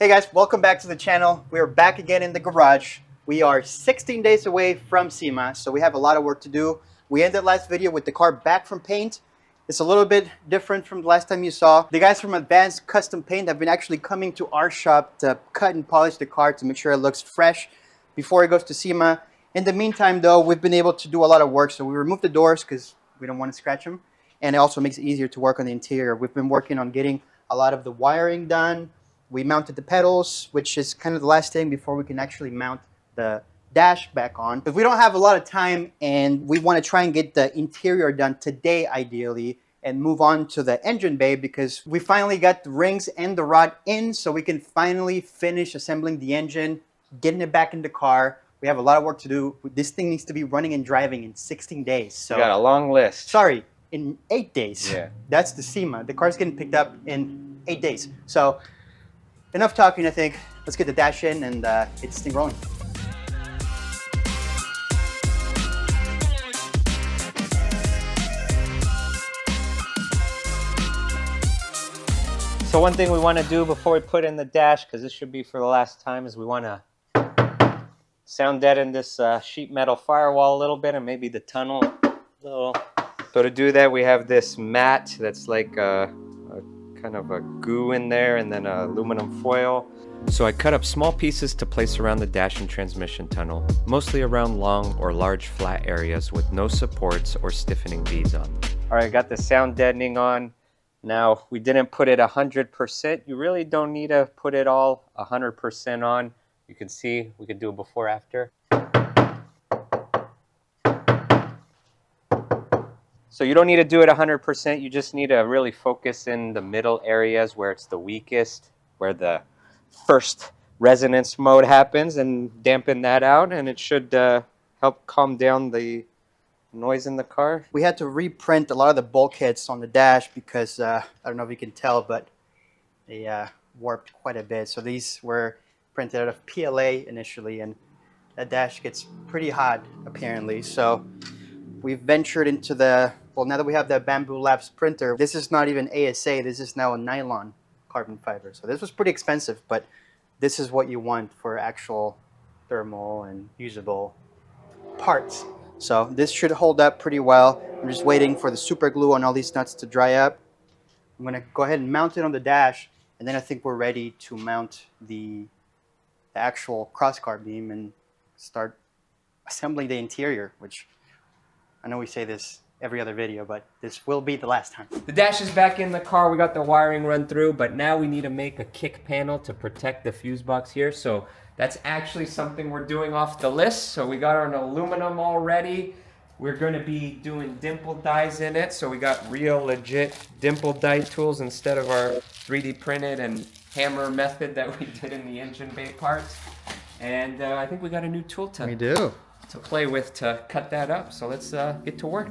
Hey guys, welcome back to the channel. We are back again in the garage. We are 16 days away from SEMA, so we have a lot of work to do. We ended last video with the car back from paint. It's a little bit different from the last time you saw. The guys from Advanced Custom Paint have been actually coming to our shop to cut and polish the car to make sure it looks fresh before it goes to SEMA. In the meantime though, we've been able to do a lot of work. So we removed the doors because we don't want to scratch them. And it also makes it easier to work on the interior. We've been working on getting a lot of the wiring done. We mounted the pedals, which is kind of the last thing before we can actually mount the dash back on. But we don't have a lot of time and we want to try and get the interior done today ideally and move on to the engine bay because we finally got the rings and the rod in, so we can finally finish assembling the engine, getting it back in the car. We have a lot of work to do. This thing needs to be running and driving in 16 days. So we got a long list. Sorry, in 8 days. Yeah. That's the SEMA. The car's getting picked up in 8 days. So enough talking, I think. Let's get the dash in and get this thing rolling. So one thing we want to do before we put in the dash, because this should be for the last time, is we want to sound deaden this sheet metal firewall a little bit and maybe the tunnel a little. So to do that, we have this mat that's like a kind of a goo in there and then aluminum foil. So I cut up small pieces to place around the dash and transmission tunnel, mostly around long or large flat areas with no supports or stiffening beads on them. All right, I got the sound deadening on. Now, we didn't put it 100%. You really don't need to put it all 100% on. You can see, we could do a before after. So you don't need to do it 100%. You just need to really focus in the middle areas where it's the weakest, where the first resonance mode happens, and dampen that out, and it should help calm down the noise in the car. We had to reprint a lot of the bulkheads on the dash because I don't know if you can tell, but they warped quite a bit. So these were printed out of PLA initially, and that dash gets pretty hot apparently. So we've ventured into the, well, now that we have the Bamboo Labs printer, this is not even ASA, this is now a nylon carbon fiber. So this was pretty expensive, but this is what you want for actual thermal and usable parts. So this should hold up pretty well. I'm just waiting for the super glue on all these nuts to dry up. I'm gonna go ahead and mount it on the dash, and then I think we're ready to mount the actual crosscar beam and start assembling the interior, which I know we say this every other video, but this will be the last time. The dash is back in the car. We got the wiring run through, but now we need to make a kick panel to protect the fuse box here. So that's actually something we're doing off the list. So we got our aluminum all ready. We're going to be doing dimple dies in it. So we got real legit dimple die tools instead of our 3D printed and hammer method that we did in the engine bay parts. And I think we got a new tool to play with to cut that up. So let's get to work.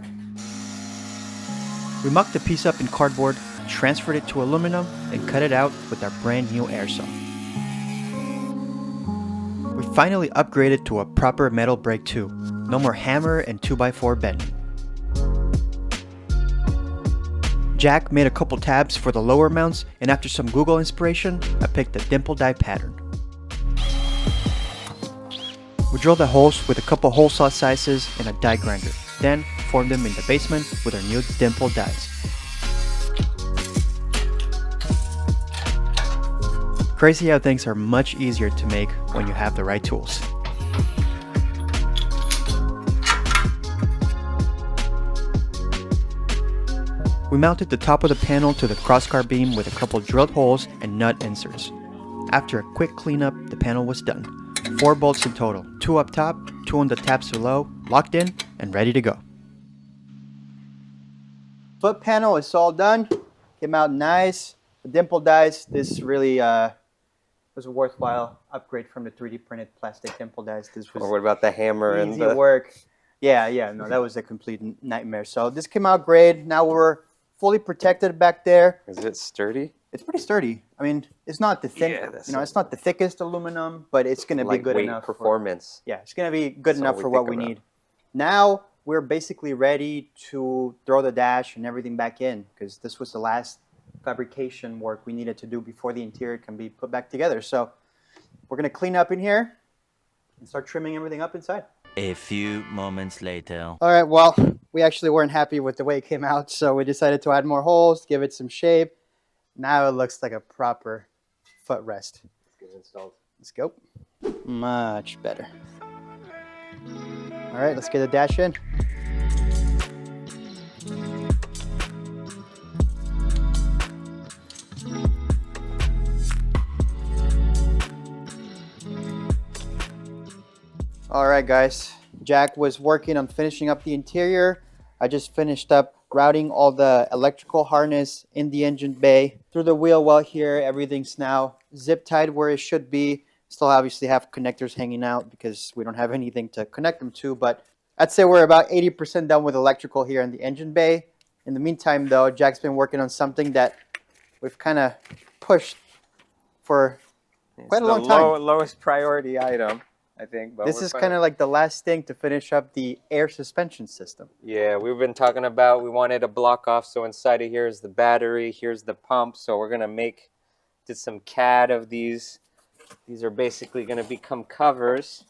We mucked the piece up in cardboard, transferred it to aluminum, and cut it out with our brand new air saw. We finally upgraded to a proper metal brake too. No more hammer and 2x4 bending. Jack made a couple tabs for the lower mounts, and after some Google inspiration, I picked the dimple die pattern. We drilled the holes with a couple hole saw sizes and a die grinder, then formed them in the basement with our new dimple dies. Crazy how things are much easier to make when you have the right tools. We mounted the top of the panel to the crosscar beam with a couple drilled holes and nut inserts. After a quick cleanup, the panel was done. 4 bolts in total, 2 up top, 2 on the tabs below, locked in and ready to go. Foot panel is all done, came out nice. The dimple dies, this really was a worthwhile upgrade from the 3D printed plastic dimple dies. This was Or what about the hammer and easy the work. Yeah, no, that was a complete nightmare. So this came out great. Now we're fully protected back there. Is it sturdy? It's pretty sturdy. I mean, it's not the it's not the thickest aluminum, but it's going to be good enough. Performance. It's going to be good enough for what we need. Now we're basically ready to throw the dash and everything back in because this was the last fabrication work we needed to do before the interior can be put back together. So we're gonna clean up in here and start trimming everything up inside. A few moments later. All right, well, we actually weren't happy with the way it came out, so we decided to add more holes, give it some shape. Now it looks like a proper footrest. Let's get it installed. Let's go. Much better. All right, let's get the dash in. All right, guys. Jack was working on finishing up the interior. I just finished up routing all the electrical harness in the engine bay through the wheel well here. Everything's now zip tied where it should be. Still obviously have connectors hanging out because we don't have anything to connect them to, but I'd say we're about 80% done with electrical here in the engine bay. In the meantime, though, Jack's been working on something that we've kind of pushed for quite a long time. Lowest priority item, I think. But This is kind of like the last thing to finish up the air suspension system. Yeah, we've been talking about, we wanted a block off, so inside of here is the battery, here's the pump, so we're going to did some CAD of these. These are basically going to become covers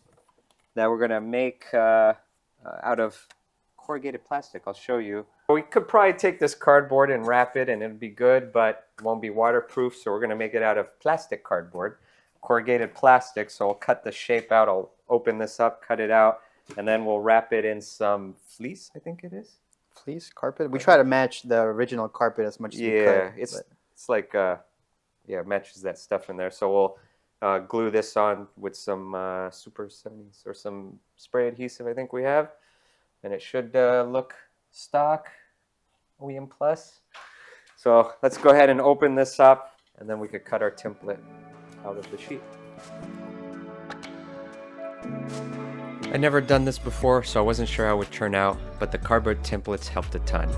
that we're going to make out of corrugated plastic. I'll show you. We could probably take this cardboard and wrap it and it'd be good, but it won't be waterproof, so we're going to make it out of plastic cardboard, corrugated plastic. So I'll cut the shape out, I'll open this up, cut it out, and then we'll wrap it in some fleece, I think it is. Fleece, carpet? We try to match the original carpet as much as we could. Yeah, it's like, yeah, it matches that stuff in there. So we'll glue this on with some Super 70s or some spray adhesive I think we have. And it should look stock, OEM Plus. So let's go ahead and open this up, and then we could cut our template out of the sheet. I'd never done this before, so I wasn't sure how it would turn out, but the cardboard templates helped a ton.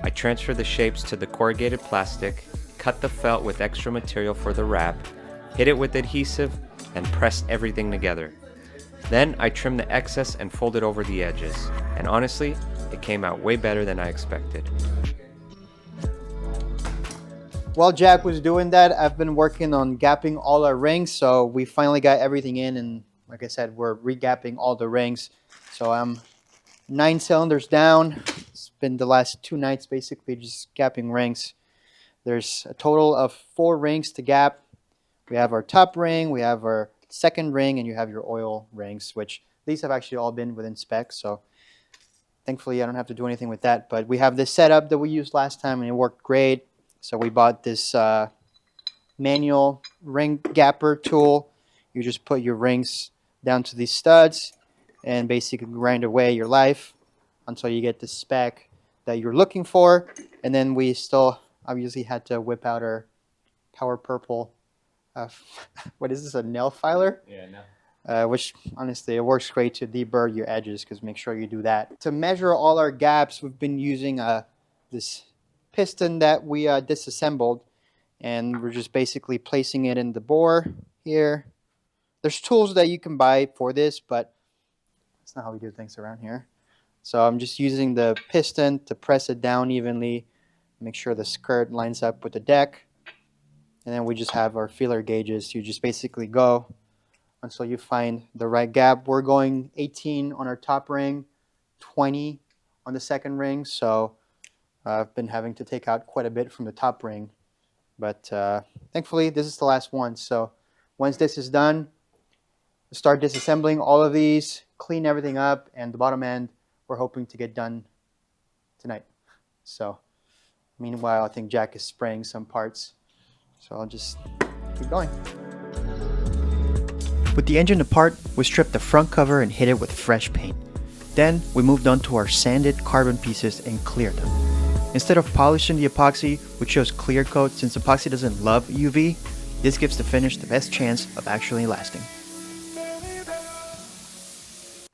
I transferred the shapes to the corrugated plastic, cut the felt with extra material for the wrap, hit it with adhesive, and pressed everything together. Then I trimmed the excess and folded over the edges, and honestly, it came out way better than I expected. While Jack was doing that, I've been working on gapping all our rings, so we finally got everything in, and like I said, we're re-gapping all the rings. So I'm 9 cylinders down. It's been the last 2 nights basically just gapping rings. There's a total of 4 rings to gap. We have our top ring, we have our second ring, and you have your oil rings, which these have actually all been within specs, so thankfully I don't have to do anything with that. But we have this setup that we used last time and it worked great. So we bought this manual ring gapper tool. You just put your rings down to these studs and basically grind away your life until you get the spec that you're looking for. And then we still obviously had to whip out our Power Purple what is this, a nail filer? Yeah, no. Which honestly, it works great to deburr your edges, because make sure you do that. To measure all our gaps, we've been using this piston that we disassembled, and we're just basically placing it in the bore here. There's tools that you can buy for this, but that's not how we do things around here. So I'm just using the piston to press it down evenly, make sure the skirt lines up with the deck. And then we just have our feeler gauges. You just basically go until you find the right gap. We're going 18 on our top ring, 20 on the second ring. So I've been having to take out quite a bit from the top ring. But thankfully, this is the last one. So once this is done, we'll start disassembling all of these, clean everything up, and the bottom end, we're hoping to get done tonight. So meanwhile, I think Jack is spraying some parts. So I'll just keep going. With the engine apart, we stripped the front cover and hit it with fresh paint. Then we moved on to our sanded carbon pieces and cleared them. Instead of polishing the epoxy, we chose clear coat since epoxy doesn't love UV. This gives the finish the best chance of actually lasting.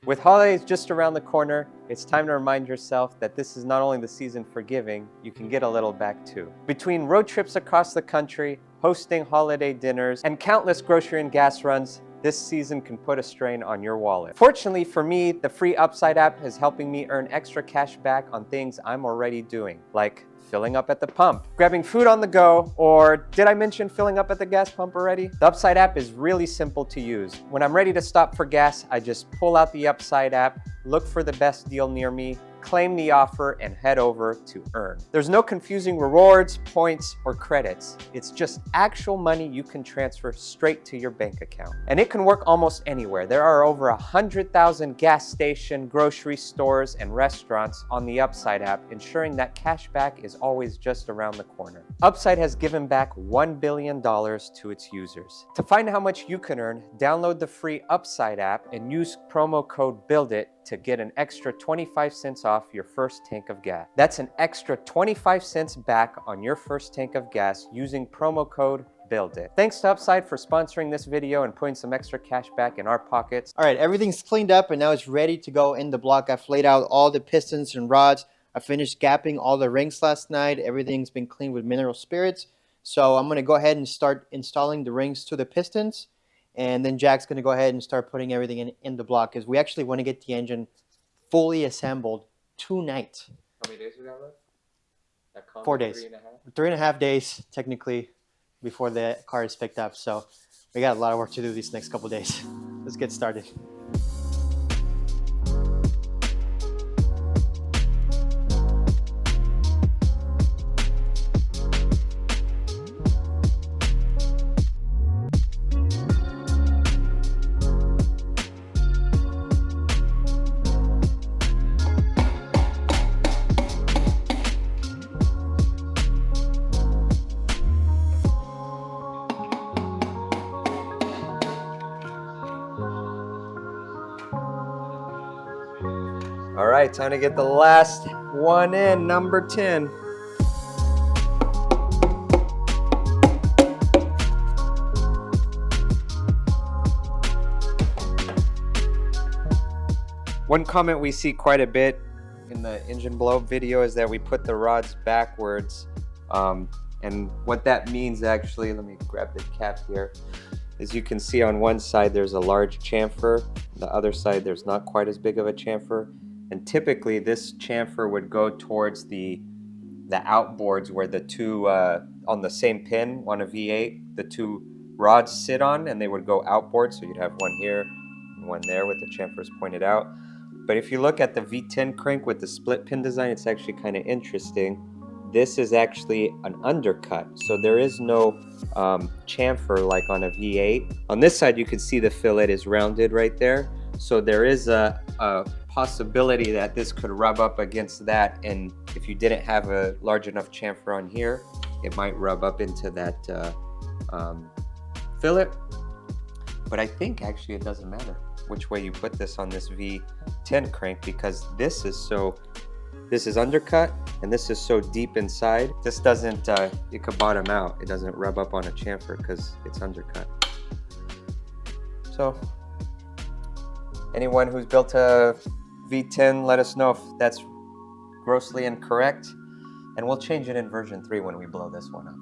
With holidays just around the corner, it's time to remind yourself that this is not only the season for giving, you can get a little back too. Between road trips across the country, hosting holiday dinners, and countless grocery and gas runs, this season can put a strain on your wallet. Fortunately for me, the free Upside app is helping me earn extra cash back on things I'm already doing, like filling up at the pump, grabbing food on the go, or did I mention filling up at the gas pump already? The Upside app is really simple to use. When I'm ready to stop for gas, I just pull out the Upside app, look for the best deal near me, claim the offer, and head over to earn. There's no confusing rewards, points, or credits. It's just actual money you can transfer straight to your bank account. And it can work almost anywhere. There are over 100,000 gas station, grocery stores, and restaurants on the Upside app, ensuring that cash back is always just around the corner. Upside has given back $1 billion to its users. To find how much you can earn, download the free Upside app and use promo code BUILDIT to get an extra 25 cents off your first tank of gas. That's an extra 25 cents back on your first tank of gas using promo code BUILDIT. Thanks to Upside for sponsoring this video and putting some extra cash back in our pockets. All right, everything's cleaned up and now it's ready to go in the block. I've laid out all the pistons and rods. I finished gapping all the rings last night. Everything's been cleaned with mineral spirits. So I'm gonna go ahead and start installing the rings to the pistons. And then Jack's going to go ahead and start putting everything in the block because we actually want to get the engine fully assembled tonight. How many days we got left? 4 days. 3.5 days, technically, before the car is picked up. So we got a lot of work to do these next couple of days. Let's get started. All right, time to get the last one in, number 10. One comment we see quite a bit in the engine blow-up video is that we put the rods backwards. And what that means actually, let me grab the cap here. As you can see on one side there's a large chamfer, the other side there's not quite as big of a chamfer. And typically this chamfer would go towards the outboards where the two, on the same pin on a V8, the two rods sit on and they would go outboard. So you'd have one here and one there with the chamfers pointed out. But if you look at the V10 crank with the split pin design, it's actually kind of interesting. This is actually an undercut. So there is no chamfer like on a V8. On this side, you can see the fillet is rounded right there. So there is a possibility that this could rub up against that, and if you didn't have a large enough chamfer on here, it might rub up into that fillet. But I think actually it doesn't matter which way you put this on this V10 crank, because this is undercut and this is so deep inside. This doesn't, it could bottom out. It doesn't rub up on a chamfer because it's undercut. So anyone who's built a V10, let us know if that's grossly incorrect, and we'll change it in version 3 when we blow this one up.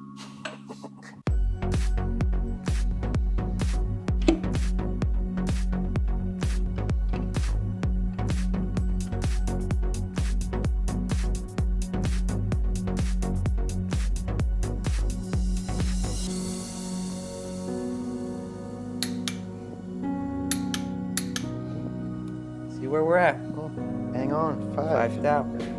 See where we're at. Oh, hang on, 5 down.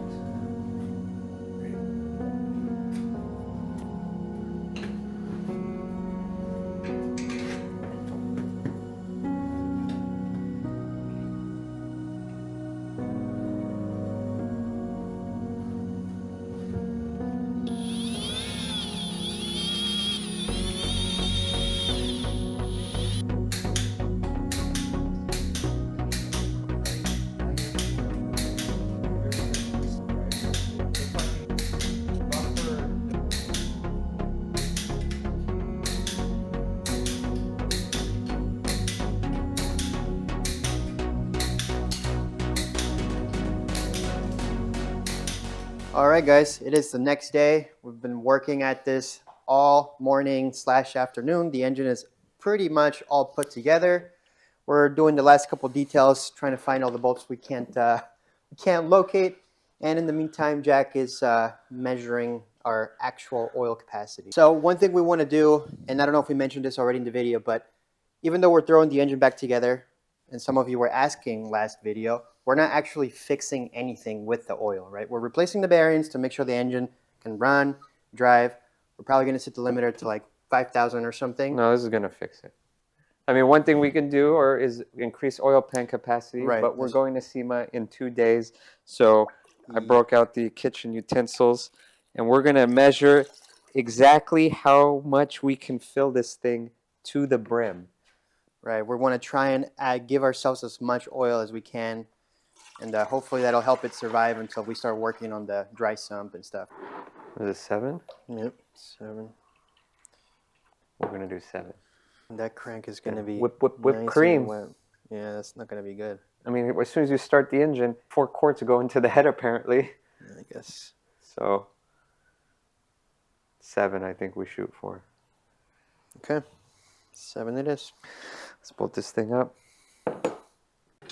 All right, guys, it is the next day. We've been working at this all morning / afternoon. The engine is pretty much all put together. We're doing the last couple details, trying to find all the bolts we can't locate. And in the meantime, Jack is measuring our actual oil capacity. So one thing we want to do, and I don't know if we mentioned this already in the video, but even though we're throwing the engine back together, and some of you were asking last video, we're not actually fixing anything with the oil, right? We're replacing the bearings to make sure the engine can run, drive. We're probably going to set the limiter to like 5,000 or something. No, this is going to fix it. I mean, one thing we can do is increase oil pan capacity, right. But we're going to SEMA in 2 days. So I broke out the kitchen utensils, and we're going to measure exactly how much we can fill this thing to the brim. Right, we want to try and give ourselves as much oil as we can, and hopefully that'll help it survive until we start working on the dry sump and stuff. Is it 7? Yep, 7. We're going to do 7. And that crank is going to be whip nice cream. and wet. Yeah, that's not going to be good. I mean, as soon as you start the engine, 4 quarts go into the head apparently. I guess. So 7 I think we shoot for. Okay, 7 it is. Let's bolt this thing up. All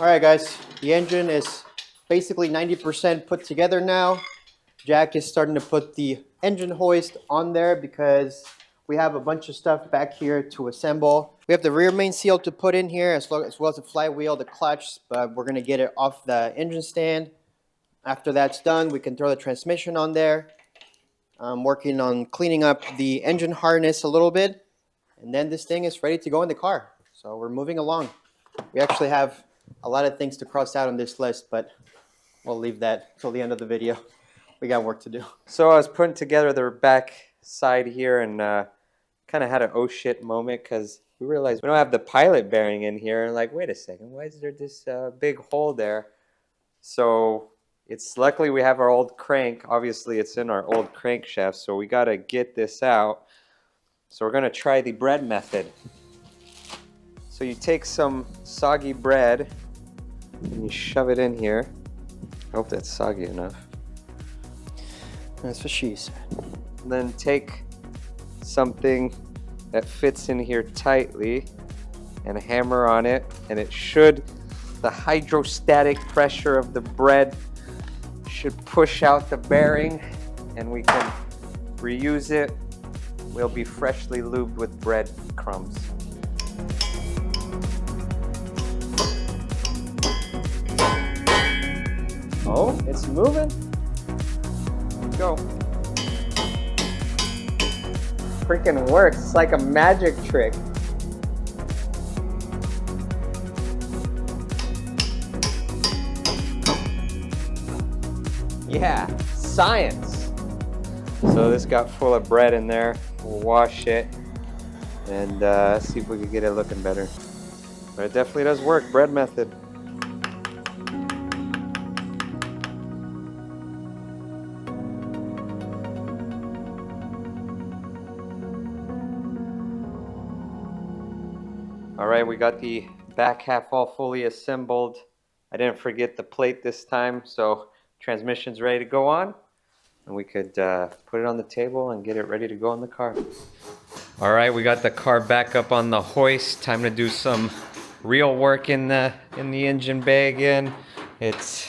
right, guys, the engine is basically 90% put together now. Jack is starting to put the engine hoist on there because we have a bunch of stuff back here to assemble. We have the rear main seal to put in here as well as the flywheel, the clutch, but we're gonna get it off the engine stand. After that's done, we can throw the transmission on there. I'm working on cleaning up the engine harness a little bit, and then this thing is ready to go in the car. So we're moving along. We actually have a lot of things to cross out on this list, but we'll leave that till the end of the video. We got work to do. So I was putting together the back side here and kind of had an oh shit moment because we realized we don't have the pilot bearing in here. And like, wait a second, why is there this big hole there? So it's luckily we have our old crank. Obviously it's in our old crankshaft, so we got to get this out. So we're going to try the bread method. So you take some soggy bread and you shove it in here. I hope that's soggy enough. That's what she said. And then take something that fits in here tightly and hammer on it, and it should, the hydrostatic pressure of the bread should push out the bearing, and we can reuse it. We'll be freshly lubed with bread crumbs. Oh, it's moving. Go. Freaking works. It's like a magic trick. Yeah, science. So this got full of bread in there. We'll wash it and see if we can get it looking better. But it definitely does work. Bread method. All right, we got the back half all fully assembled. I didn't forget the plate this time, so transmission's ready to go on. And we could put it on the table and get it ready to go in the car. All right, we got the car back up on the hoist. Time to do some real work in the engine bay again. It's,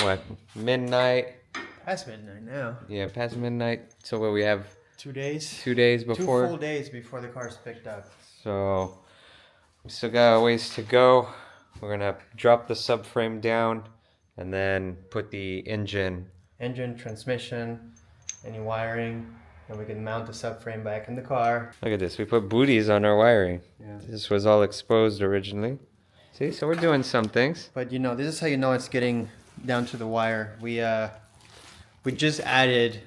what, midnight? Past midnight now. Yeah, past midnight. So what, we have 2 days? 2 days before? 2 full days before the car's picked up. So we still got a ways to go. We're gonna drop the subframe down and then put the engine, transmission, any wiring, and we can mount the subframe back in the car. Look at this, we put booties on our wiring. Yeah. This was all exposed originally. See, so we're doing some things. But you know, this is how you know it's getting down to the wire. We just added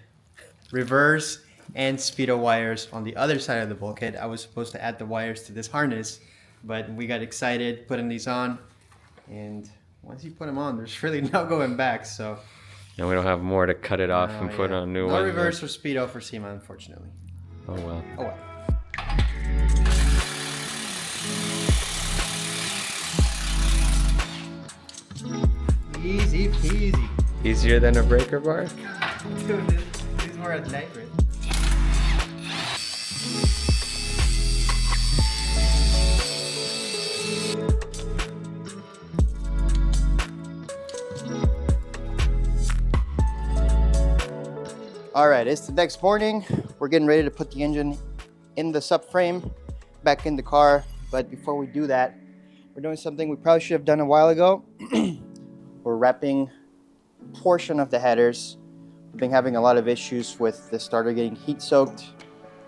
reverse and speedo wires on the other side of the bulkhead. I was supposed to add the wires to this harness, but we got excited putting these on, and once you put them on, there's really no going back. So, And we don't have more to cut it off and put on new ones. No reverse or speedo for SEMA, unfortunately. Oh well. Oh well. Easy peasy. Easier than a breaker bar? Dude, these were a nightmare. All right, it's the next morning. We're getting ready to put the engine in the subframe, back in the car. But before we do that, we're doing something we probably should have done a while ago. We're wrapping a portion of the headers. We've been having a lot of issues with the starter getting heat soaked.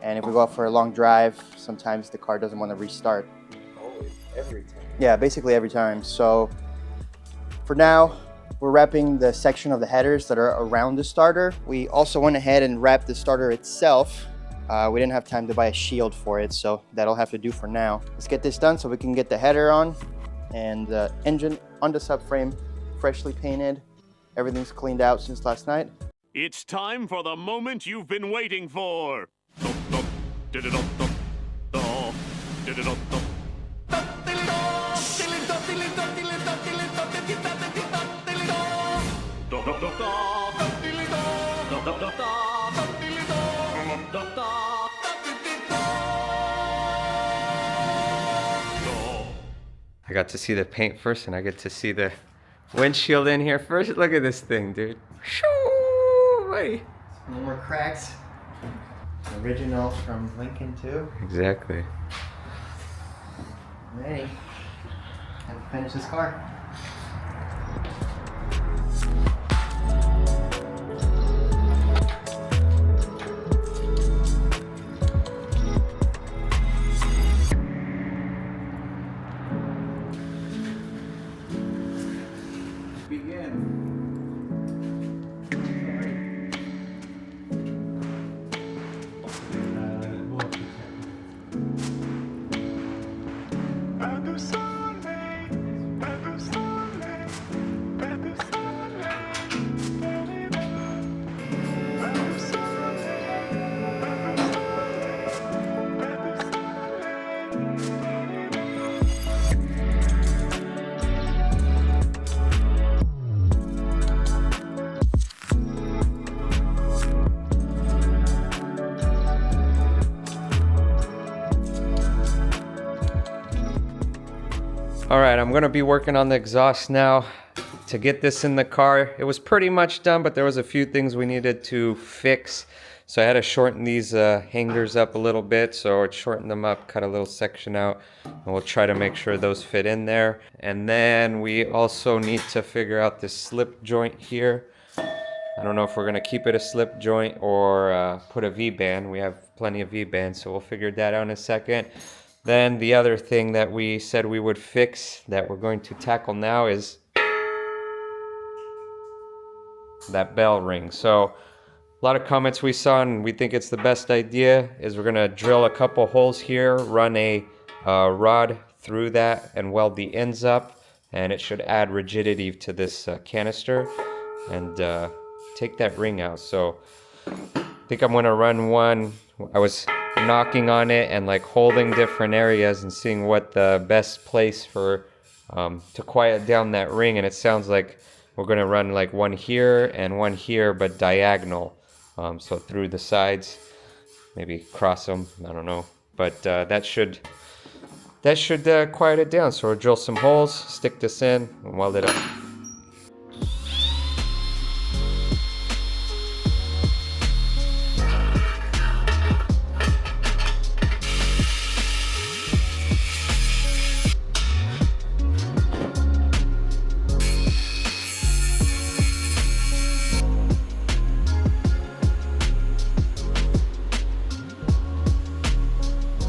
And if we go out for a long drive, sometimes the car doesn't want to restart. Always, every time. Yeah, basically every time. So for now, we're wrapping the section of the headers that are around the starter. We also went ahead and wrapped the starter itself. We didn't have time to buy a shield for it, so that'll have to do for now. Let's get this done so we can get the header on and the engine on the subframe, freshly painted. Everything's cleaned out since last night. It's time for the moment you've been waiting for. I got to see the paint first, and I get to see the windshield in here first. Look at this thing, dude. Shoo, buddy. No more cracks. Original from Lincoln too. Exactly. Ready. Time to finish this car. All right, I'm gonna be working on the exhaust now to get this in the car. It was pretty much done, but there was a few things we needed to fix. So I had to shorten these hangers up a little bit. So I shortened them up, cut a little section out, and we'll try to make sure those fit in there. And then we also need to figure out this slip joint here. I don't know if we're gonna keep it a slip joint or put a V-band. We have plenty of V-bands, so we'll figure that out in a second. Then the other thing that we said we would fix that we're going to tackle now is that bell ring. So a lot of comments we saw, and we think it's the best idea, is we're gonna drill a couple holes here, run a rod through that and weld the ends up, and it should add rigidity to this canister and take that ring out. So I think I'm gonna run one. I was knocking on it and like holding different areas and seeing what the best place for to quiet down that ring, and it sounds like we're gonna run like one here and one here, but diagonal, so through the sides, maybe cross them, I don't know, but that should quiet it down. So we'll drill some holes, stick this in, and weld it up.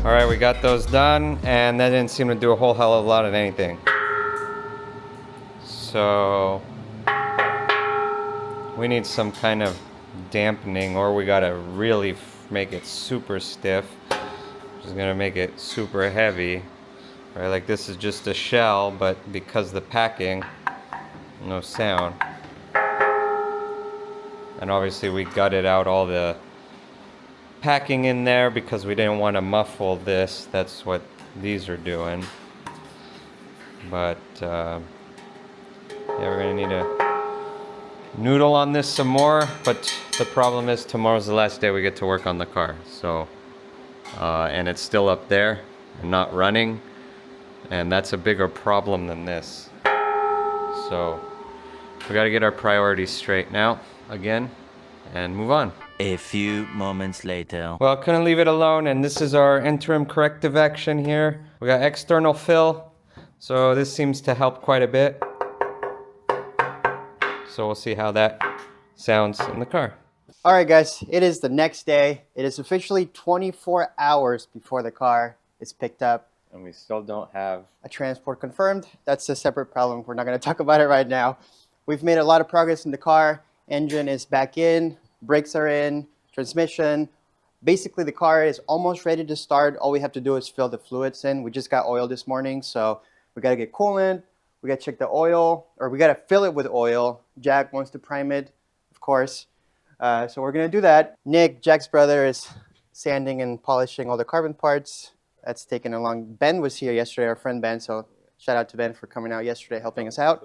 All right, we got those done, and that didn't seem to do a whole hell of a lot of anything. So we need some kind of dampening, or we gotta really make it super stiff, which is gonna make it super heavy. Right, like this is just a shell, but because the packing, no sound. And obviously we gutted out all the packing in there because we didn't want to muffle this. That's what these are doing. But yeah, we're gonna need to noodle on this some more. But the problem is tomorrow's the last day we get to work on the car. So and it's still up there and not running, and that's a bigger problem than this. So we got to get our priorities straight now again and move on. A few moments later. Well, couldn't leave it alone, and this is our interim corrective action here. We got external fill, so this seems to help quite a bit. So we'll see how that sounds in the car. All right, guys, it is the next day. It is officially 24 hours before the car is picked up. And we still don't have a transport confirmed. That's a separate problem. We're not going to talk about it right now. We've made a lot of progress in the car. Engine is back in, brakes are in, transmission. Basically, the car is almost ready to start. All we have to do is fill the fluids in. We just got oil this morning, so we got to get coolant. We got to check the oil, or we got to fill it with oil. Jack wants to prime it, of course. So we're going to do that. Nick, Jack's brother, is sanding and polishing all the carbon parts. That's taken along. Ben was here yesterday, our friend Ben, so shout out to Ben for coming out yesterday, helping us out.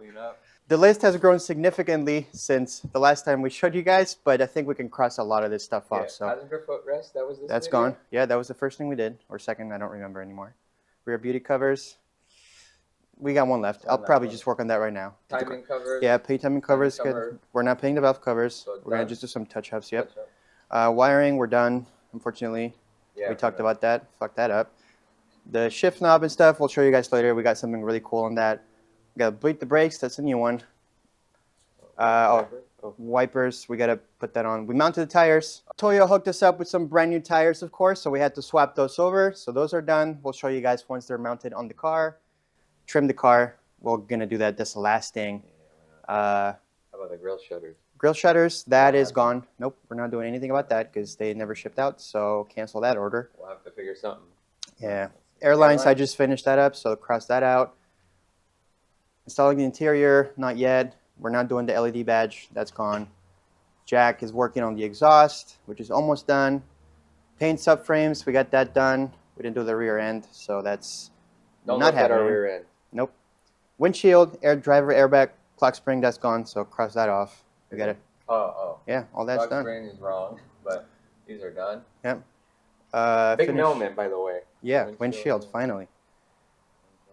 The list has grown significantly since the last time we showed you guys, but I think we can cross a lot of this stuff off. So passenger footrest, that was this that's video? gone. Yeah, that was the first thing we did, or second, I don't remember anymore. Rear beauty covers. We got one left. I'll probably just work on that right now. Timing covers. Yeah, paint timing covers. cover. Good. We're not painting the valve covers. So it's we're going done. to just do some touch-ups, yep. Wiring, we're done, unfortunately. Yeah, we talked about that. Fucked that up. The shift knob and stuff, we'll show you guys later. We got something really cool on that. We got to bleed the brakes. That's a new one. Wipers, we got to put that on. We mounted the tires. Toyo hooked us up with some brand new tires, of course, so we had to swap those over. So those are done. We'll show you guys once they're mounted on the car. Trim the car. We're going to do that. That's the last thing. How about the grill shutters? Grill shutters, that is gone. Nope, we're not doing anything about that because they never shipped out, so cancel that order. We'll have to figure something. Yeah. Airlines, I just finished that up, so cross that out. Installing the interior, not yet. We're not doing the LED badge, that's gone. Jack is working on the exhaust, which is almost done. Paint subframes, we got that done. We didn't do the rear end, so that's Don't not look at happening. our rear end. Nope. Windshield, driver airbag, clock spring, that's gone, so cross that off. We got it. Yeah, all that's Clock done. spring is wrong, but these are done. Yep. Big Finish- millman, by the way. Yeah, windshield, finally.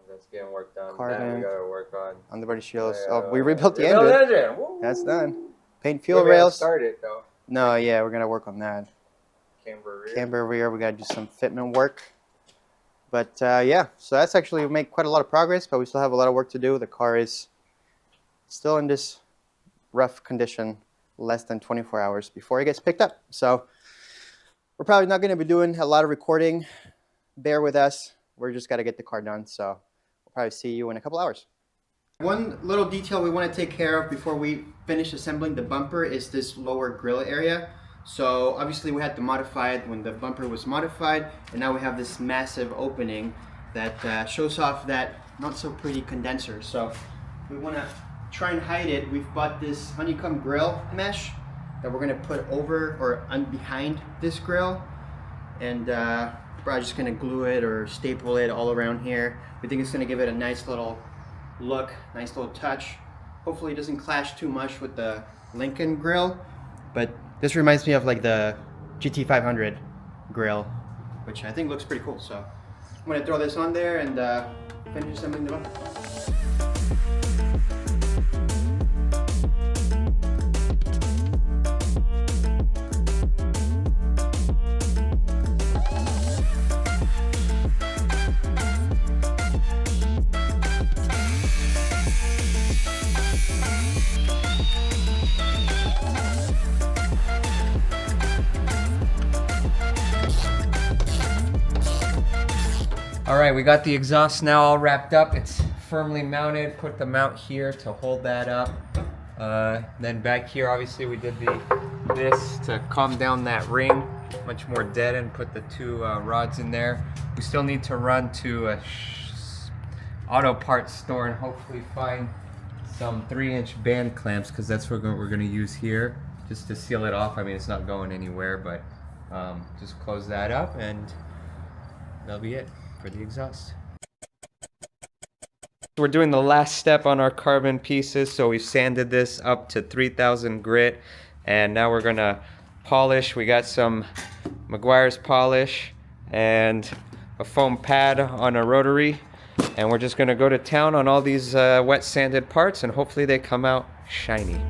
That's getting work done. Carbon. Then we gotta work on. Underbody shields. Oh, we rebuilt the rebuilt engine. Woo! That's done. Paint fuel We haven't rails. started though. No, yeah, we're gonna work on that. Camber rear. Camber rear, we gotta do some fitment work. But yeah, so that's actually we made quite a lot of progress, but we still have a lot of work to do. The car is still in this rough condition, less than 24 hours before it gets picked up. So we're probably not gonna be doing a lot of recording. Bear with us. We're just gotta get the car done. So we'll probably see you in a couple hours. One little detail we want to take care of before we finish assembling the bumper is this lower grille area. So obviously we had to modify it when the bumper was modified, and now we have this massive opening that shows off that not so pretty condenser. So we want to try and hide it. We've bought this honeycomb grill mesh that we're going to put over or behind this grill, and we're probably just going to glue it or staple it all around here. We think it's going to give it a nice little look, nice little touch. Hopefully it doesn't clash too much with the Lincoln grill, but this reminds me of like the GT500 grill, which I think looks pretty cool. So I'm gonna throw this on there and finish assembling the bumper. All right, we got the exhaust now all wrapped up. It's firmly mounted. Put the mount here to hold that up. Then back here, obviously, we did this to calm down that ring, much more dead, and put the two rods in there. We still need to run to a auto parts store and hopefully find some 3-inch band clamps, because that's what we're going to use here just to seal it off. I mean, it's not going anywhere, but just close that up and that'll be it for the exhaust. We're doing the last step on our carbon pieces, so we sanded this up to 3000 grit, and now we're gonna polish. We got some Meguiar's polish and a foam pad on a rotary, and we're just gonna go to town on all these wet sanded parts, and hopefully they come out shiny.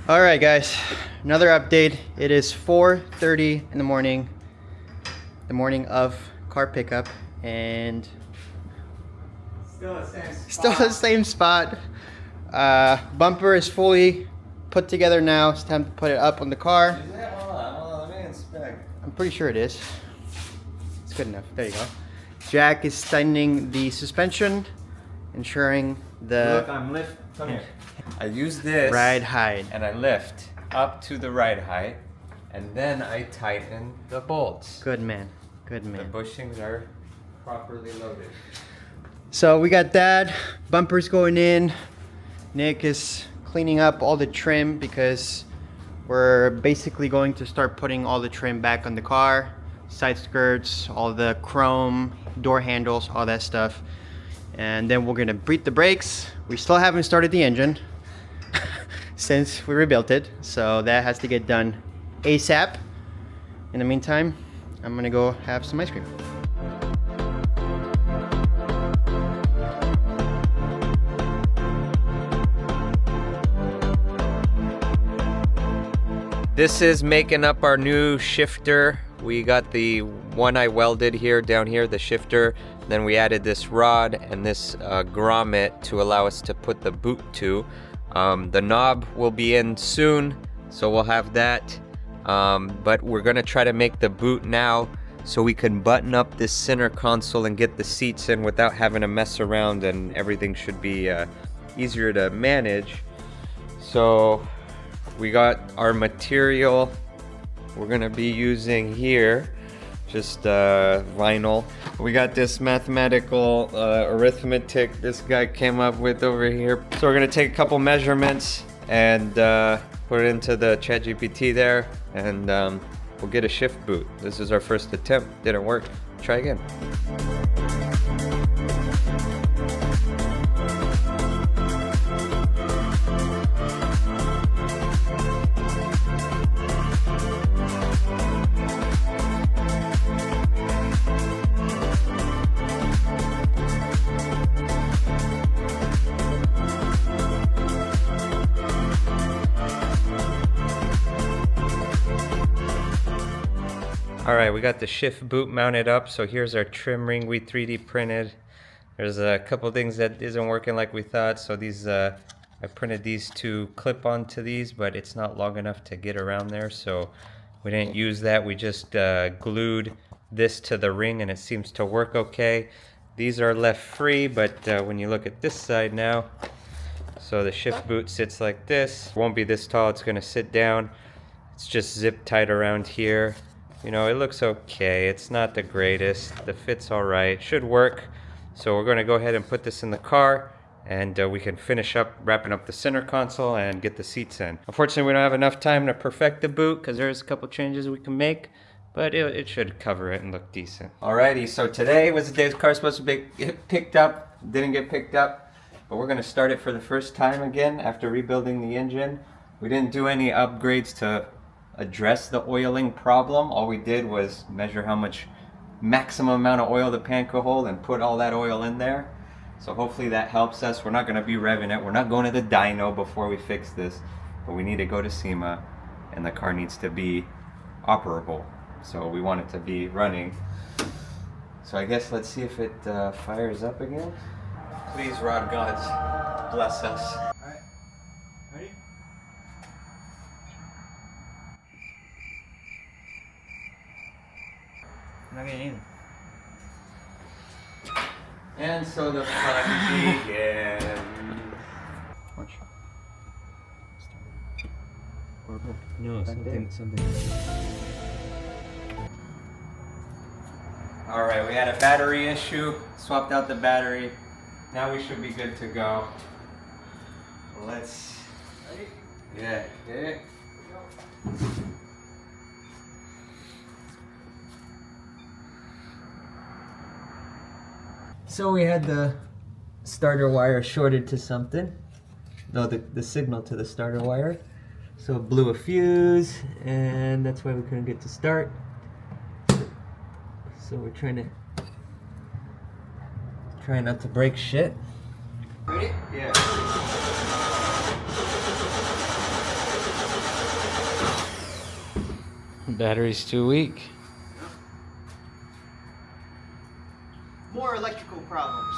All right, guys, another update. It is 4:30 in the morning of car pickup, and still the same spot. Bumper is fully put together now. It's time to put it up on the car. Is it? Hold on, let me inspect. I'm pretty sure it is. It's good enough. There you go. Jack is tightening the suspension, ensuring the Look, I'm lift. Come here. I use this ride height. and I lift up to the ride height, and then I tighten the bolts. Good man. Good The man. bushings are properly loaded. So we got that. Bumpers going in. Nick is cleaning up all the trim because we're basically going to start putting all the trim back on the car. Side skirts, all the chrome, door handles, all that stuff. And then we're gonna beat the brakes. We still haven't started the engine since we rebuilt it. So that has to get done ASAP. In the meantime, I'm gonna go have some ice cream. This is making up our new shifter. We got the one I welded here, down here, the shifter. Then we added this rod and this grommet to allow us to put the boot to. The knob will be in soon, so we'll have that. But we're gonna try to make the boot now so we can button up this center console and get the seats in without having to mess around, and everything should be easier to manage. So we got our material we're gonna be using here, just vinyl. We got this mathematical arithmetic this guy came up with over here. So we're gonna take a couple measurements and put it into the ChatGPT there, and we'll get a shift boot. This is our first attempt, didn't work. Try again. All right, we got the shift boot mounted up. So here's our trim ring we 3D printed. There's a couple things that isn't working like we thought. So these, I printed these to clip onto these, but it's not long enough to get around there. So we didn't use that. We just glued this to the ring, and it seems to work okay. These are left free, but when you look at this side now, so the shift boot sits like this. It won't be this tall, it's gonna sit down. It's just zip tied around here. You know, it looks okay. It's not the greatest. The fit's all right. Should work. So we're going to go ahead and put this in the car, and we can finish up wrapping up the center console and get the seats in. Unfortunately, we don't have enough time to perfect the boot because there's a couple changes we can make, but it should cover it and look decent. Alrighty, so today was the day the car's supposed to get picked up. Didn't get picked up, but we're going to start it for the first time again after rebuilding the engine. We didn't do any upgrades to address the oiling problem. All we did was measure how much maximum amount of oil the pan could hold and put all that oil in there. So hopefully that helps us. We're not going to be revving it. We're not going to the dyno before we fix this, but we need to go to SEMA, and the car needs to be operable. So we want it to be running. So I guess let's see if it fires up again. Please, rod gods, bless us. All right, ready? I'm not getting either. And so the fun begins. Watch. No, something. All right, we had a battery issue. Swapped out the battery. Now we should be good to go. Let's. Yeah. Okay. So we had the starter wire shorted to something. No, the signal to the starter wire. So it blew a fuse, and that's why we couldn't get to start. So we're trying not to break shit. Ready? Yeah. battery's too weak. More electrical problems.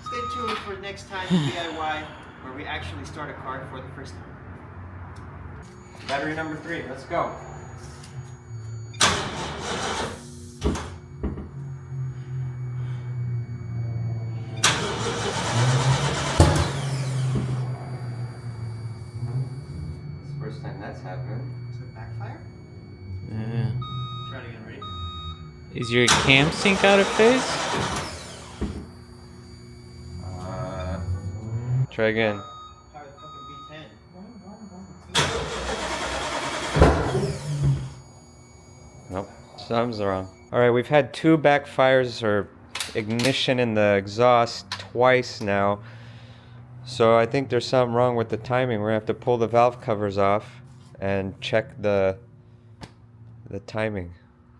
Stay tuned for next time DIY where we actually start a car for the first time. Battery number 3, let's go. It's the first time that's happened. Is it backfire? Yeah. Try it again, ready? Is your cam sync out of phase? Try again. Power the fucking V10. Nope, something's wrong. All right, we've had 2 backfires or ignition in the exhaust twice now. So I think there's something wrong with the timing. We're gonna have to pull the valve covers off and check the timing.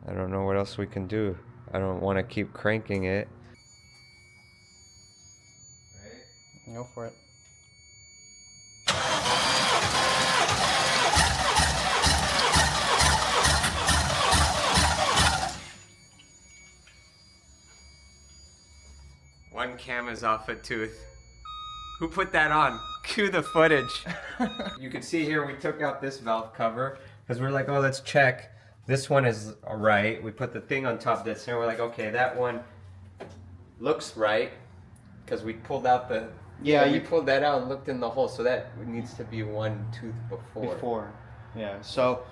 I don't know what else we can do. I don't want to keep cranking it. Go for it. One cam is off a tooth. Who put that on? Cue the footage. You can see here we took out this valve cover because we're like, oh, let's check. This one is right. We put the thing on top of this and we're like, okay, that one looks right because we pulled out the... Yeah, you you pulled that out and looked in the hole, so that needs to be one tooth before. Yeah, so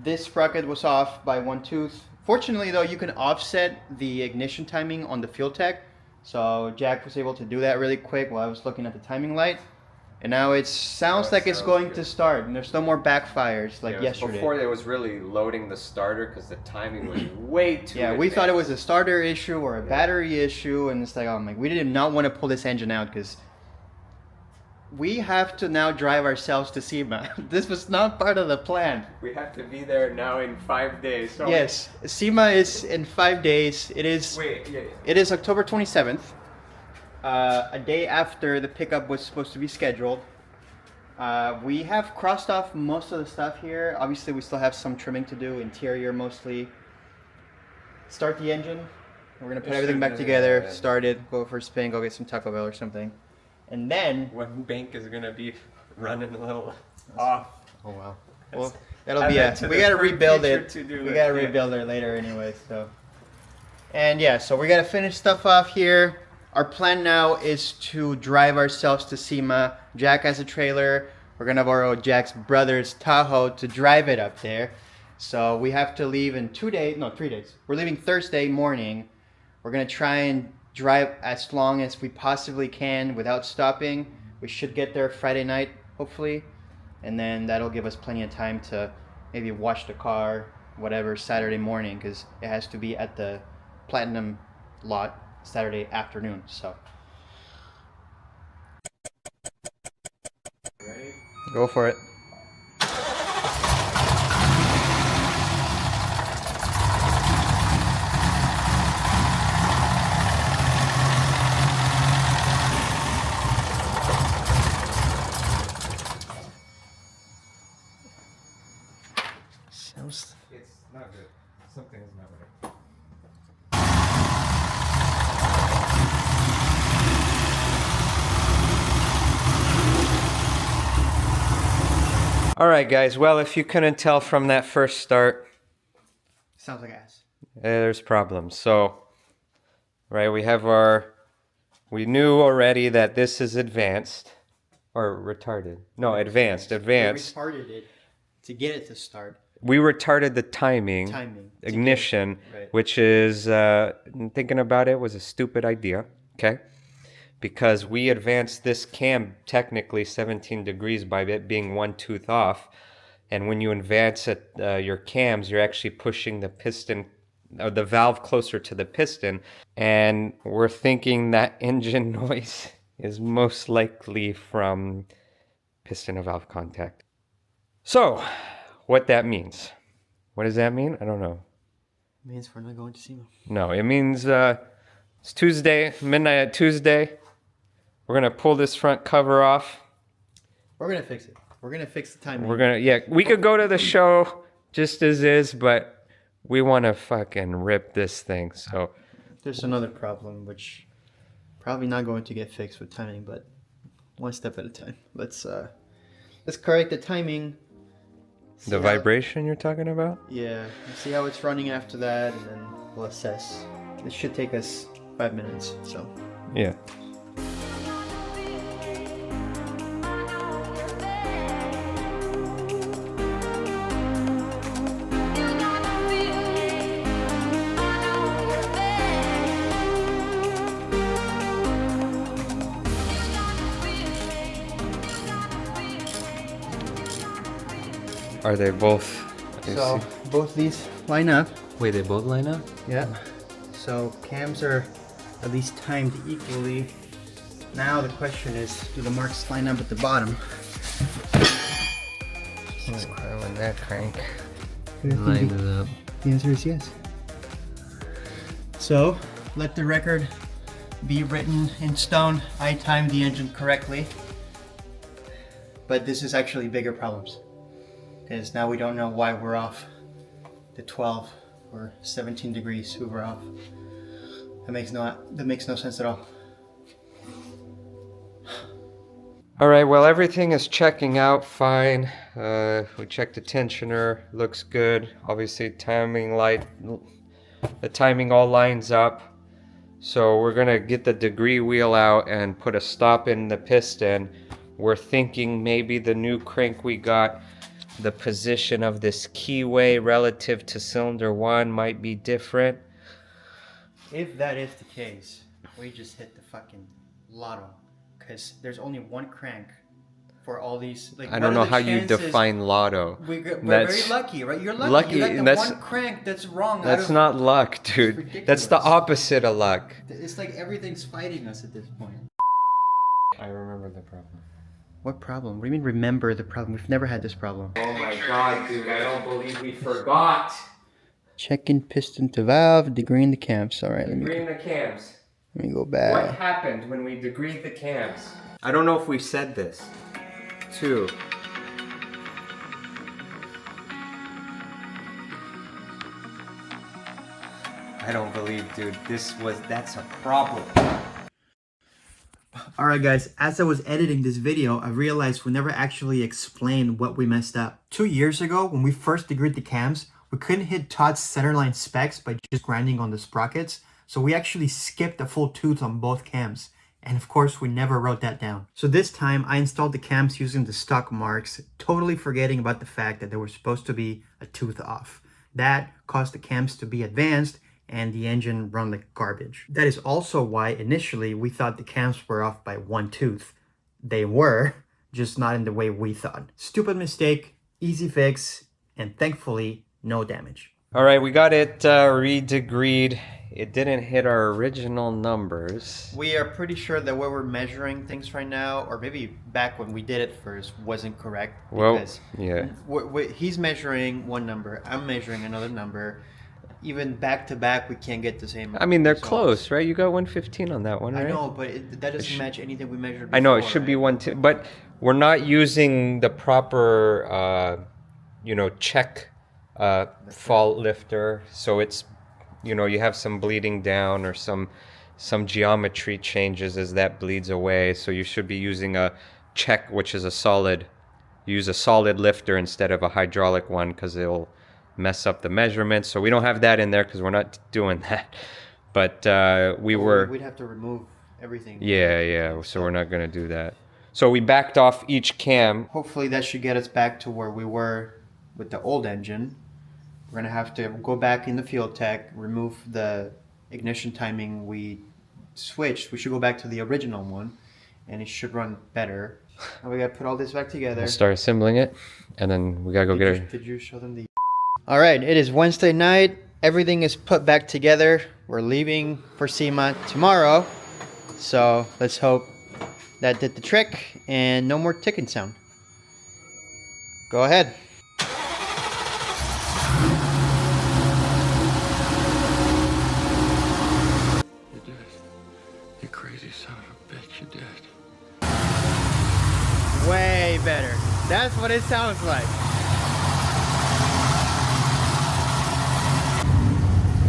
this sprocket was off by 1 tooth. Fortunately though, you can offset the ignition timing on the fuel tech. So Jack was able to do that really quick while I was looking at the timing light. And now it sounds like it's going to start and there's no more backfires like yesterday. Before it was really loading the starter because the timing was way too Yeah, we thought it was a starter issue or a battery issue, and it's like, oh my, we did not want to pull this engine out because we have to now drive ourselves to SEMA. This was not part of the plan. We have to be there now in 5 days. So Yes, SEMA is in 5 days. It is. It is October 27th, a day after the pickup was supposed to be scheduled. We have crossed off most of the stuff here. Obviously, we still have some trimming to do, interior mostly. Start the engine. We're gonna put everything back together. Start it. Go for a spin. Go get some Taco Bell or something. And then one bank is gonna be running a little off. Oh wow. Well, that'll be we gotta rebuild it. We gotta rebuild it later anyway. So. And yeah, so we gotta finish stuff off here. Our plan now is to drive ourselves to SEMA. Jack has a trailer. We're gonna borrow Jack's brother's Tahoe to drive it up there. So we have to leave in 3 days. We're leaving Thursday morning. We're gonna try and drive as long as we possibly can without stopping. We should get there Friday night, hopefully. And then that'll give us plenty of time to maybe wash the car, whatever, Saturday morning, because it has to be at the Platinum lot Saturday afternoon, so. Ready? Go for it. Sounds... It's not good. Something is not right. All right, guys. Well, if you couldn't tell from that first start, Sounds like ass. there's problems. So, right, we knew already that this is advanced or retarded. No, advanced. We retarded it to get it to start. We retarded the timing. Ignition, right. which is, thinking about it, was a stupid idea, okay? Because we advanced this cam technically 17 degrees by it being 1 tooth off. And when you advance your cams, you're actually pushing the piston, or the valve closer to the piston. And we're thinking that engine noise is most likely from piston and valve contact. So, what that means. What does that mean? I don't know. It means we're not going to SEMA. No, it means it's Tuesday, midnight at Tuesday. We're going to pull this front cover off. We're going to fix it. We're going to fix the timing. We could go to the show just as is, but we want to fucking rip this thing. So There's another problem, which probably not going to get fixed with timing, but one step at a time. Let's correct the timing. the vibration you're talking about? Yeah, see how it's running after that, and then we'll assess. This should take us 5 minutes, so. Yeah. Are they both? So both these line up. Wait, they both line up? Yeah. So cams are at least timed equally. Now the question is, do the marks line up at the bottom? Jesus Christ, on that crank. Line it up. The answer is yes. So let the record be written in stone. I timed the engine correctly. But this is actually bigger problems, because now we don't know why we're off the 12 or 17 degrees we were off. That makes no sense at all. All right, well, everything is checking out fine. We checked the tensioner, looks good. Obviously, the timing all lines up. So we're gonna get the degree wheel out and put a stop in the piston. We're thinking maybe the new crank we got, the position of this keyway relative to cylinder 1 might be different. If that is the case, we just hit the fucking lotto, because there's only one crank for all these. Like, I don't know how you define lotto. We're very lucky, right? You're lucky. You got the one crank that's wrong. That's not luck, dude. That's the opposite of luck. It's like everything's fighting us at this point. I remember the problem. What problem? What do you mean remember the problem? We've never had this problem. Oh my god, dude, I don't believe we forgot. Checking piston to valve, degreeing the cams. All right, Degreeing the cams. let me go What back. happened when we degreed the cams? I don't know if we said this. 2. I don't believe, dude, that's a problem. Alright guys, as I was editing this video, I realized we never actually explained what we messed up. 2 years ago, when we first degreed the cams, we couldn't hit Todd's centerline specs by just grinding on the sprockets, so we actually skipped a full tooth on both cams. And of course, we never wrote that down. So this time, I installed the cams using the stock marks, totally forgetting about the fact that they were supposed to be a tooth off. That caused the cams to be advanced, and the engine run like garbage. That is also why initially we thought the cams were off by 1 tooth. They were, just not in the way we thought. Stupid mistake, easy fix, and thankfully no damage. All right, we got it re-degreed. It didn't hit our original numbers. We are pretty sure that where we're measuring things right now, or maybe back when we did it first, wasn't correct. Well, Because yeah. he's measuring one number, I'm measuring another number. Even back to back, we can't get the same. I mean, they're results. close, right? You got 115 on that one, right? I know, but that doesn't match anything we measured before. I know, it should right? be 1, but we're not using the proper, check fault lifter. So it's, you have some bleeding down or some geometry changes as that bleeds away. So you should be using a check, which is use a solid lifter instead of a hydraulic one, because it'll mess up the measurements. So we don't have that in there because we're not doing that. But we'd have to remove everything. Yeah. So we're not going to do that. So we backed off each cam. Hopefully that should get us back to where we were with the old engine. We're going to have to go back in the field tech, remove the ignition timing we switched. We should go back to the original one, and it should run better. And we got to put all this back together. We'll start assembling it, and then we got to go get it. Did you show them the... All right, it is Wednesday night. Everything is put back together. We're leaving for SEMA tomorrow. So let's hope that did the trick and no more ticking sound. Go ahead. You did. You crazy son of a bitch, you did. Way better. That's what it sounds like.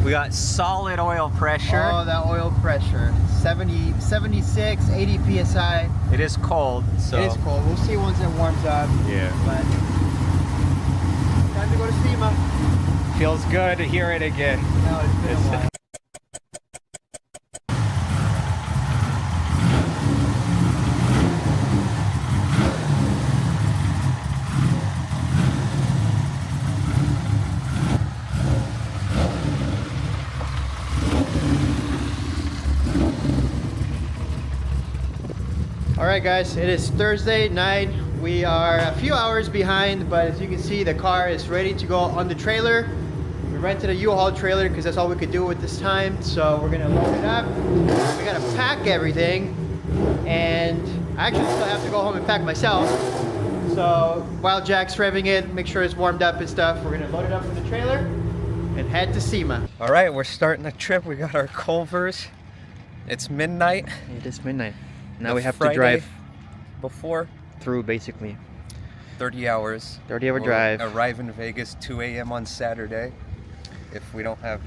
We got solid oil pressure. Oh, that oil pressure. 70, 76, 80 psi. It is cold, so. It is cold. We'll see once it warms up. Yeah. But time to go to SEMA. Feels good to hear it again. No, it's been a while. Alright guys, it is Thursday night. We are a few hours behind, but as you can see, the car is ready to go on the trailer. We rented a U-Haul trailer because that's all we could do at this time. So we're gonna load it up. We gotta pack everything. And I actually still have to go home and pack myself. So while Jack's revving it, make sure it's warmed up and stuff, we're gonna load it up in the trailer and head to SEMA. All right, we're starting the trip. We got our Culvers. It's midnight. It is midnight. Now The we have Friday to drive before through basically. 30 hours. 30-hour We'll drive. Arrive in Vegas 2 a.m. on Saturday if we don't have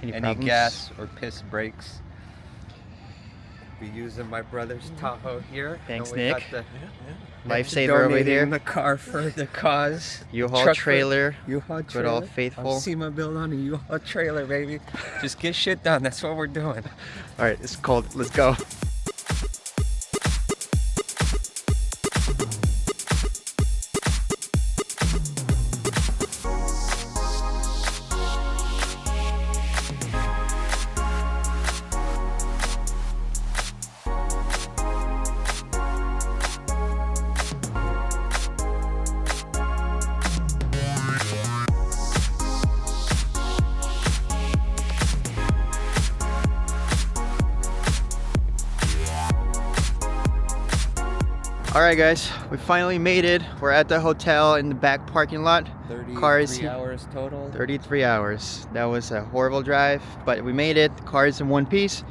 any problems? gas or piss breaks. Be using my brother's Tahoe here. Thanks, and we Nick. got the Lifesaver over donating here. the car for the cause. U-Haul Truck trailer. U-Haul Good trailer. old faithful. SEMA build on a U-Haul trailer, baby. Just get shit done. That's what we're doing. All right, it's cold. Let's go. All right, guys, we finally made it. We're at the hotel in the back parking lot. 33 hours total. 33 hours. That was a horrible drive, but we made it. The car is in one piece.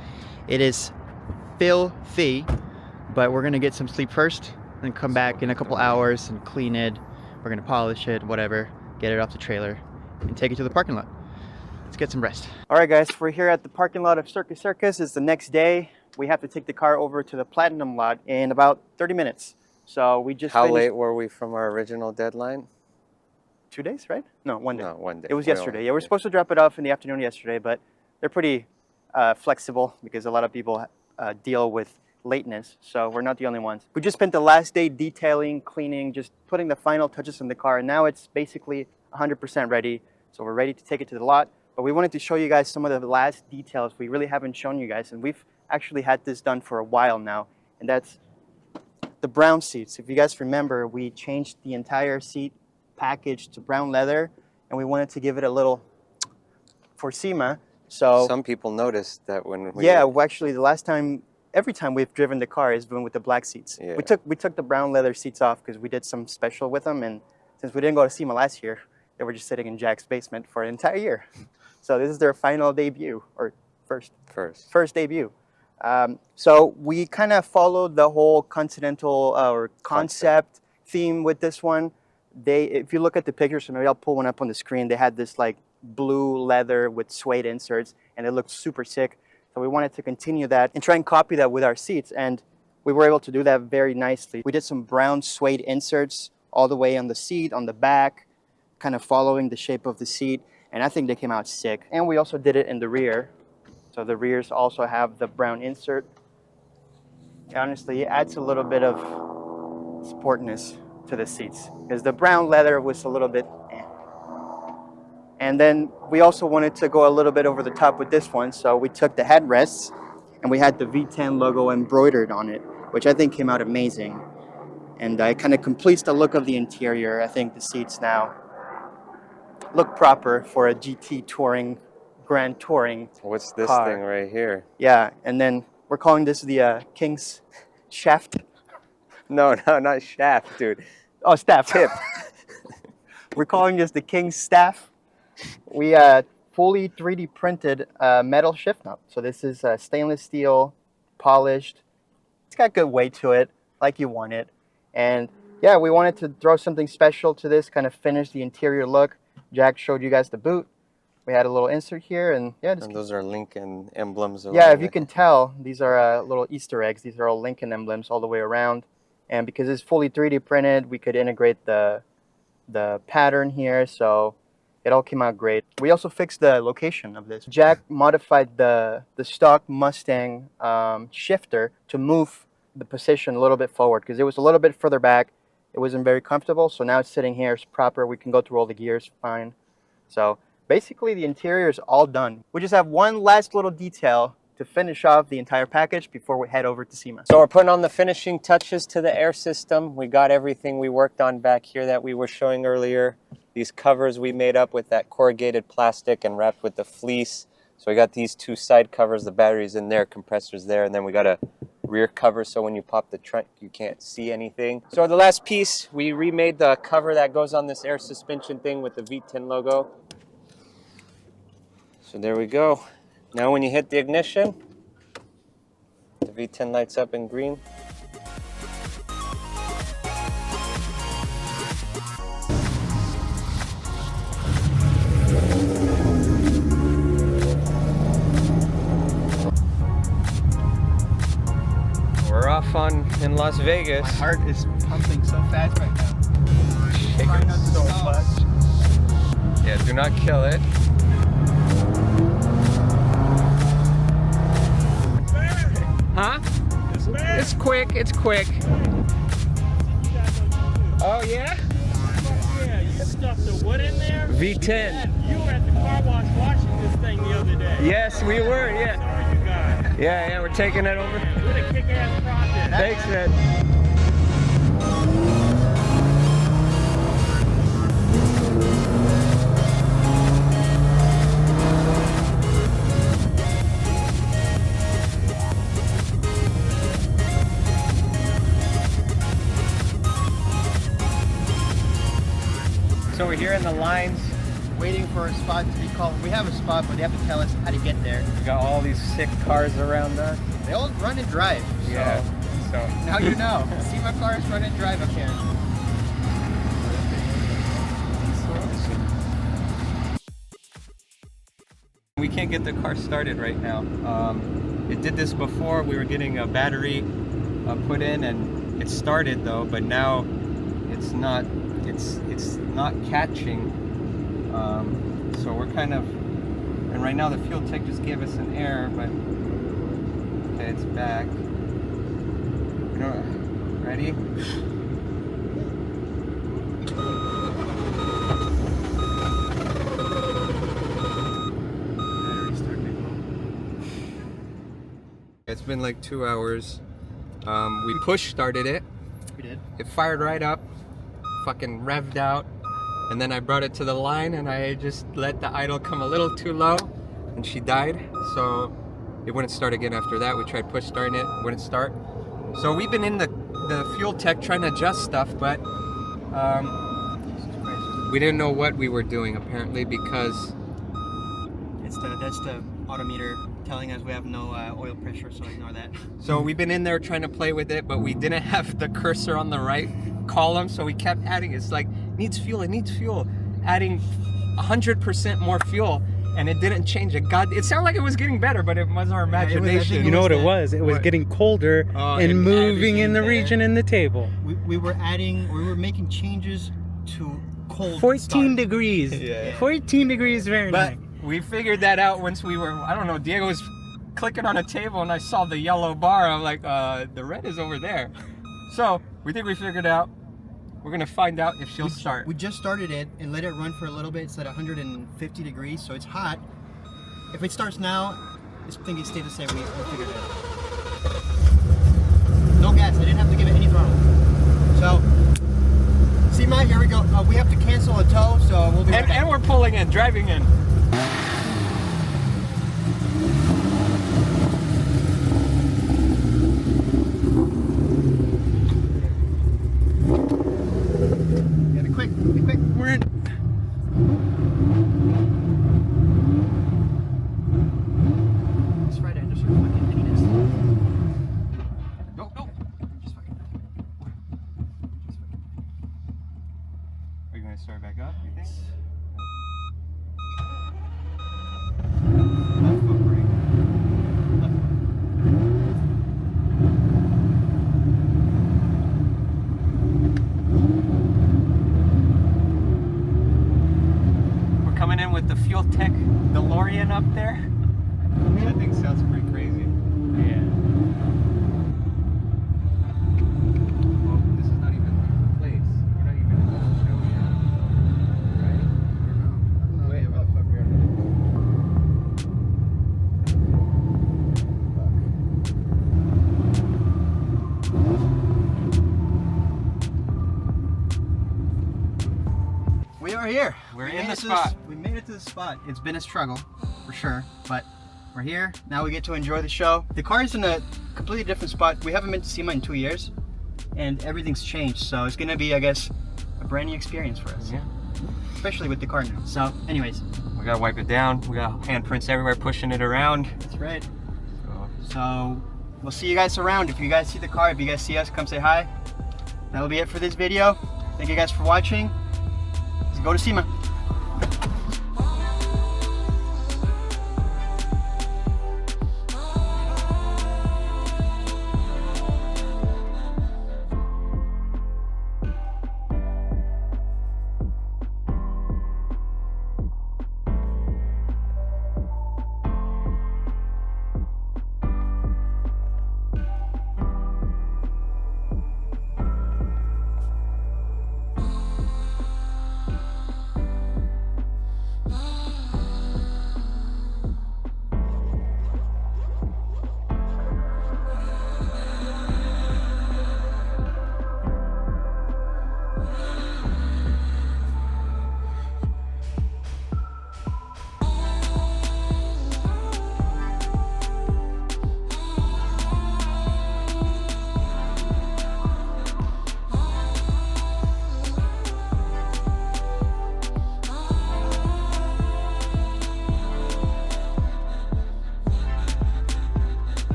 It is filthy, but we're gonna get some sleep first and come back in a couple hours and clean it. We're gonna polish it, whatever, get it off the trailer and take it to the parking lot. Let's get some rest. All right, guys, we're here at the parking lot of Circus Circus. It's the next day. We have to take the car over to the Platinum lot in about 30 minutes. So we just How finished late were we from our original deadline? 2 days, right? No, 1 day. No, 1 day. It was We yesterday. only- Yeah, we're supposed to drop it off in the afternoon yesterday, but they're pretty flexible because a lot of people deal with lateness, so we're not the only ones. We just spent the last day detailing, cleaning, just putting the final touches on the car, and now it's basically 100% ready. So we're ready to take it to the lot, but we wanted to show you guys some of the last details we really haven't shown you guys, and we've actually had this done for a while now, and that's the brown seats. If you guys remember, we changed the entire seat package to brown leather, and we wanted to give it a little for SEMA. So Some people noticed that when we yeah, well, actually the last time, every time we've driven the car has been with the black seats. Yeah. We took the brown leather seats off because we did some special with them, and since we didn't go to SEMA last year, they were just sitting in Jack's basement for an entire year. So this is their final debut, or first debut. So we kind of followed the whole continental or concept theme with this one. If you look at the pictures, so maybe I'll pull one up on the screen. They had this like blue leather with suede inserts, and it looked super sick. So we wanted to continue that and try and copy that with our seats, and we were able to do that very nicely. We did some brown suede inserts all the way on the seat, on the back, kind of following the shape of the seat, and I think they came out sick. And we also did it in the rear. So the rears also have the brown insert. Honestly, it adds a little bit of sportness to the seats because the brown leather was a little bit eh. And then we also wanted to go a little bit over the top with this one. So we took the headrests and we had the V10 logo embroidered on it, which I think came out amazing. And it kind of completes the look of the interior. I think the seats now look proper for a GT touring, Grand Touring. What's this car. thing right here? Yeah, and then we're calling this the King's Shaft. No, not shaft, dude. Oh, staff. Tip. We're calling this the King's Staff. We fully 3D printed metal shift knob. So this is stainless steel, polished. It's got good weight to it, like you want it. And yeah, we wanted to throw something special to this, kind of finish the interior look. Jack showed you guys the boot. We had a little insert here, and yeah, And those are Lincoln emblems. yeah, along if you it. can tell, these are little Easter eggs. These are all Lincoln emblems all the way around. And because it's fully 3D printed, we could integrate the pattern here, so it all came out great. We also fixed the location of this. Jack modified the stock Mustang shifter to move the position a little bit forward because it was a little bit further back. It wasn't very comfortable, so now it's sitting here. It's proper. We can go through all the gears fine. So basically the interior is all done. We just have one last little detail to finish off the entire package before we head over to SEMA. So we're putting on the finishing touches to the air system. We got everything we worked on back here that we were showing earlier. These covers we made up with that corrugated plastic and wrapped with the fleece. So we got these two side covers, the batteries in there, compressors there, and then we got a rear cover so when you pop the trunk you can't see anything. So the last piece, we remade the cover that goes on this air suspension thing with the V10 logo. So there we go. Now when you hit the ignition, the V10 lights up in green. We're off in Las Vegas. My heart is pumping so fast right now. Shaking so much. Yeah, do not kill it. Huh? It's quick, it's quick. Oh yeah? Yeah, you stuffed the wood in there? V10. You were at the car wash washing this thing the other day. Yes, we were, yeah. Sorry, you guys. Yeah, we're taking it over. What a kick-ass project. Thanks, man. So we're here in the lines. Waiting for a spot to be called. We have a spot, but they have to tell us how to get there. We got all these sick cars around us. They all run and drive. So Yeah. So now you know. SEMA cars run and drive up here. we can't get the car started right now. It did this before. We were getting a battery put in, and it started though. But now it's not. It's not catching. So we're kind of. And right now the fuel tech just gave us an error, but okay, it's back. Ready? It's been like 2 hours. We push started it. We did. It fired right up, fucking revved out, and then I brought it to the line and I just let the idle come a little too low, and she died. So it wouldn't start again after that. We tried push starting it, wouldn't start. So we've been in the fuel tech trying to adjust stuff, but we didn't know what we were doing apparently, because That's the odometer telling us we have no oil pressure, so ignore that. so we've been in there trying to play with it, but we didn't have the cursor on the right column, so we kept adding. It's like, needs fuel, it needs fuel. Adding 100% more fuel, and it didn't change it. God, it sounded like it was getting better, but it was our imagination. You know what it that- was? It was What? getting colder Oh, and and moving in the everything region in the table. We were making changes to cold 14 start. degrees. Yeah. 14 degrees But Fahrenheit. we figured that out once we were, I don't know, Diego was clicking on a table and I saw the yellow bar. I'm like, the red is over there. So we think we figured out. We're gonna find out if she'll start. We just started it and let it run for a little bit. It's at 150 degrees, so it's hot. If it starts now, this thing stays the same. We figured it out. No gas. I didn't have to give it any throttle. So, SEMA, here we go. We have to cancel a tow, so we'll be right back. And we're pulling in, driving in. Yeah, be quick. Be quick. We're in. Just right in. Just your fucking penis. Go, go. Just fucking. Are you gonna start back up, you think? DeLorean up there. That thing sounds pretty crazy. Yeah. Well, this is not even the place. We're not even in the show yet. Right? I don't know. Wait, what the fuck we are. We are here. We're We in made the it to spot. We made it to the spot. It's been a struggle, for sure, but we're here. Now we get to enjoy the show. The car is in a completely different spot. We haven't been to SEMA in 2 years, and everything's changed. So it's gonna be, I guess, a brand new experience for us. Yeah. Especially with the car now. So, anyways, We gotta wipe it down. We got handprints everywhere pushing it around. that's right. So, So we'll see you guys around. If you guys see the car, if you guys see us, come say hi. That'll be it for this video. Thank you guys for watching. Let's go to SEMA.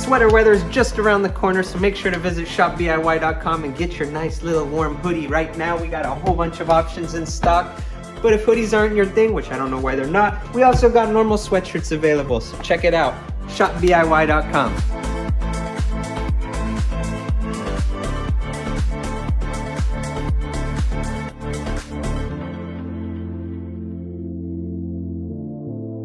Sweater weather is just around the corner, so make sure to visit shopdiy.com and get your nice little warm hoodie. Right now we got a whole bunch of options in stock, but if hoodies aren't your thing, which I don't know why they're not, we also got normal sweatshirts available, so check it out, shopdiy.com.